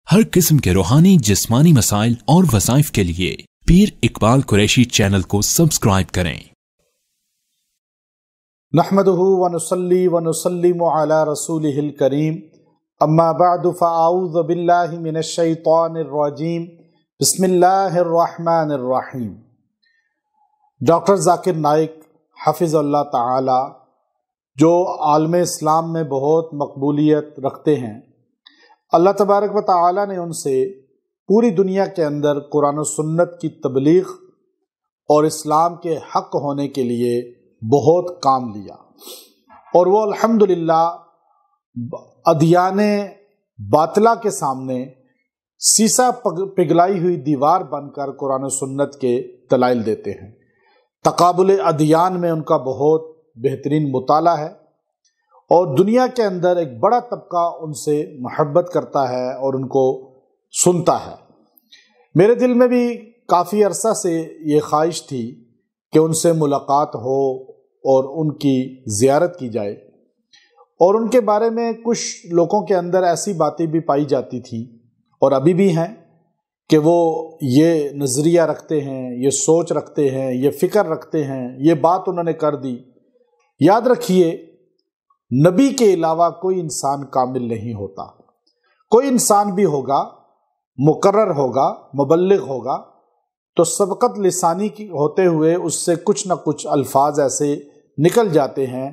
हर किस्म के रूहानी जिस्मानी मसाइल और वज़ाइफ के लिए पीर इकबाल कुरैशी चैनल को सब्सक्राइब करें। नहमदुहु व नुसल्ली व नुसल्लिमु अला रसूलिहिल करीम, अम्मा बअदु फ़अऊज़ु बिल्लाहि मिनश शैतानिर रजीम, बिस्मिल्लाहिर रहमानिर रहीम। डॉक्टर ज़ाकिर नाइक हफ़िज़ुल्लाह ताला, जो आलम इस्लाम में बहुत मकबूलियत रखते हैं, अल्लाह तबारक व ताला ने उनसे पूरी दुनिया के अंदर कुरान और सुन्नत की तबलीग और इस्लाम के हक़ होने के लिए बहुत काम लिया, और वो अल्हम्दुलिल्लाह अदियाने बातिला के सामने सीसा पिघलाई हुई दीवार बनकर कुरान और सुन्नत के दलाइल देते हैं। तकाबुल अदियान में उनका बहुत बेहतरीन मुताला है और दुनिया के अंदर एक बड़ा तबका उनसे मोहब्बत करता है और उनको सुनता है। मेरे दिल में भी काफ़ी अरसा से ये ख्वाहिश थी कि उनसे मुलाकात हो और उनकी ज़ियारत की जाए, और उनके बारे में कुछ लोगों के अंदर ऐसी बातें भी पाई जाती थी और अभी भी हैं कि वो ये नज़रिया रखते हैं, ये सोच रखते हैं, ये फ़िक्र रखते हैं, ये बात उन्होंने कर दी। याद रखिए, नबी के अलावा कोई इंसान कामिल नहीं होता। कोई इंसान भी होगा, मुकर्रर होगा, मुबल्लिग होगा, तो सबकत लिसानी की होते हुए उससे कुछ न कुछ अल्फाज ऐसे निकल जाते हैं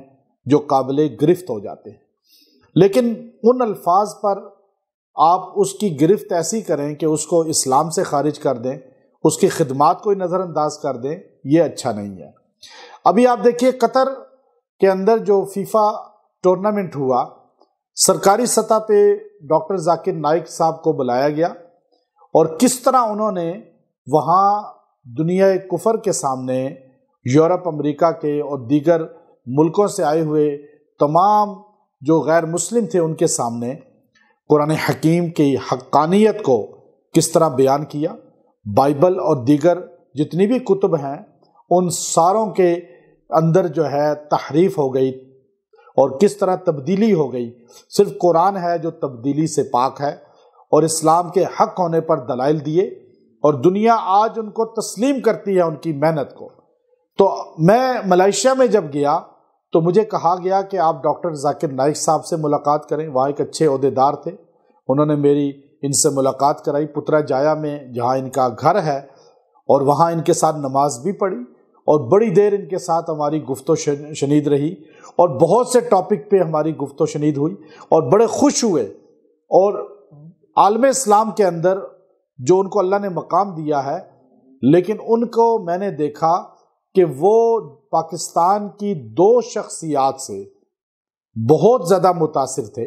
जो काबिल गिरफ्त हो जाते हैं। लेकिन उन अल्फाज पर आप उसकी गिरफ्त ऐसी करें कि उसको इस्लाम से खारिज कर दें, उसकी खिदमात को नज़रअंदाज कर दें, ये अच्छा नहीं है। अभी आप देखिए, कतर के अंदर जो फीफा टूर्नामेंट हुआ, सरकारी सतह पे डॉक्टर ज़ाकिर नाइक साहब को बुलाया गया और किस तरह उन्होंने वहाँ दुनिया कुफर के सामने, यूरोप, अमेरिका के और दीगर मुल्कों से आए हुए तमाम जो गैर मुस्लिम थे उनके सामने कुरान हकीम की हक्कानियत को किस तरह बयान किया। बाइबल और दीगर जितनी भी कुतुब हैं उन सारों के अंदर जो है तहरीफ हो गई और किस तरह तब्दीली हो गई। सिर्फ कुरान है जो तब्दीली से पाक है, और इस्लाम के हक होने पर दलाइल दिए, और दुनिया आज उनको तस्लीम करती है उनकी मेहनत को। तो मैं मलेशिया में जब गया तो मुझे कहा गया कि आप डॉक्टर ज़ाकिर नाइक साहब से मुलाकात करें। वहाँ एक अच्छे ओहदेदार थे, उन्होंने मेरी इनसे मुलाकात कराई पुत्रजाया में, जहाँ इनका घर है, और वहाँ इनके साथ नमाज भी पढ़ी और बड़ी देर इनके साथ हमारी गुफ्तो शनीद रही और बहुत से टॉपिक पे हमारी गुफ्तो शनीद हुई और बड़े खुश हुए। और आलम इस्लाम के अंदर जो उनको अल्लाह ने मकाम दिया है, लेकिन उनको मैंने देखा कि वो पाकिस्तान की दो शख्सियात से बहुत ज़्यादा मुतासिर थे।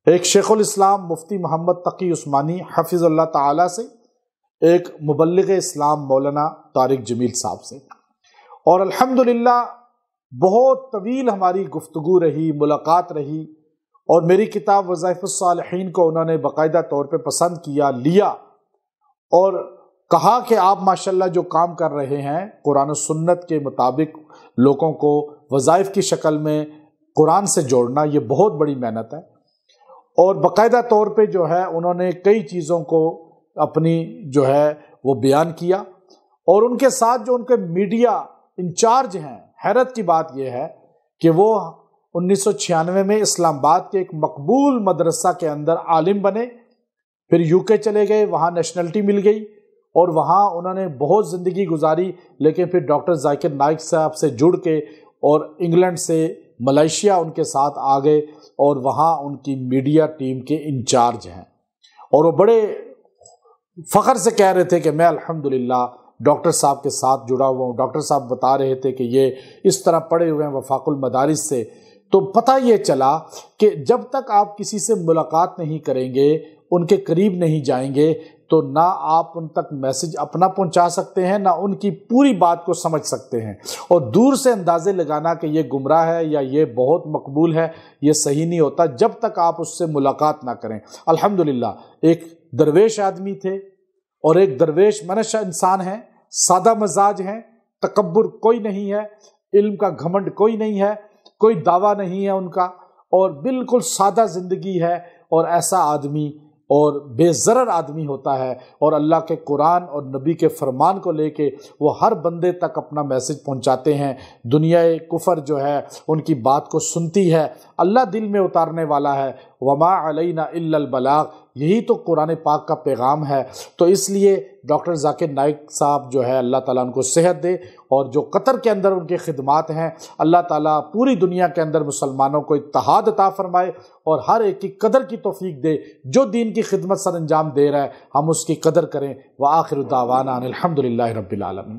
एक शेखुल इस्लाम मुफ्ती मोहम्मद तकी उस्मानी हफ़िज़ुल्लाह ताला से, एक मुबल्लिग इस्लाम मौलाना तारिक जमील साहब से। और अल्हम्दुलिल्लाह बहुत तवील हमारी गुफ्तगू रही, मुलाकात रही, और मेरी किताब वज़ाइफ़ुस सालिहीन को उन्होंने बाकायदा तौर पे पसंद किया, लिया, और कहा कि आप माशाल्लाह जो काम कर रहे हैं कुरान और सुन्नत के मुताबिक लोगों को वज़ाइफ़ की शक्ल में कुरान से जोड़ना, ये बहुत बड़ी मेहनत है। और बाकायदा तौर पे जो है उन्होंने कई चीज़ों को अपनी जो है वो बयान किया, और उनके साथ जो उनके मीडिया इंचार्ज हैं, हैरत की बात यह है कि वो 1996 में इस्लामाबाद के एक मकबूल मदरसा के अंदर आलिम बने, फिर यूके चले गए, वहाँ नेशनलिटी मिल गई और वहाँ उन्होंने बहुत ज़िंदगी गुजारी। लेकिन फिर डॉक्टर ज़ाकिर नाइक साहब से जुड़ के और इंग्लैंड से मलेशिया उनके साथ आ गए और वहाँ उनकी मीडिया टीम के इंचार्ज हैं, और वो बड़े फ़ख्र से कह रहे थे कि मैं अल्हम्दुलिल्लाह डॉक्टर साहब के साथ जुड़ा हुआ हूँ। डॉक्टर साहब बता रहे थे कि ये इस तरह पढ़े हुए हैं वफाकुल मदारिस से। तो पता ये चला कि जब तक आप किसी से मुलाकात नहीं करेंगे, उनके करीब नहीं जाएंगे, तो ना आप उन तक मैसेज अपना पहुंचा सकते हैं, ना उनकी पूरी बात को समझ सकते हैं। और दूर से अंदाजे लगाना कि ये गुमराह है या ये बहुत मकबूल है, ये सही नहीं होता जब तक आप उससे मुलाकात ना करें। अल्हम्दुलिल्लाह एक दरवेश आदमी थे और एक दरवेश मनश इंसान हैं, सादा मजाज हैं, तकब्बुर कोई नहीं है, इल्म का घमंड कोई नहीं है, कोई दावा नहीं है उनका, और बिल्कुल सादा ज़िंदगी है। और ऐसा आदमी اور بے ضرر آدمی ہوتا ہے، اور اللہ کے قرآن اور نبی کے فرمان کو لے کے وہ ہر بندے تک اپنا میسج پہنچاتے ہیں۔ دنیا کفر جو ہے ان کی بات کو سنتی ہے، اللہ دل میں اتارنے والا ہے۔ وما علینا الا البلاغ، یہی تو قرآن پاک کا پیغام ہے۔ تو اس لیے ڈاکٹر ذاکر نائک صاحب جو ہے اللہ تعالیٰ ان کو صحت دے، اور جو قطر کے اندر ان کے خدمات ہیں، اللہ تعالیٰ پوری دنیا کے اندر مسلمانوں کو اتحاد عطا فرمائے اور ہر ایک کی قدر کی توفیق دے۔ جو دین کی خدمت سر انجام دے رہا ہے ہم اس کی قدر کریں۔ وآخر دعوانا ان الحمد للہ رب العالمین۔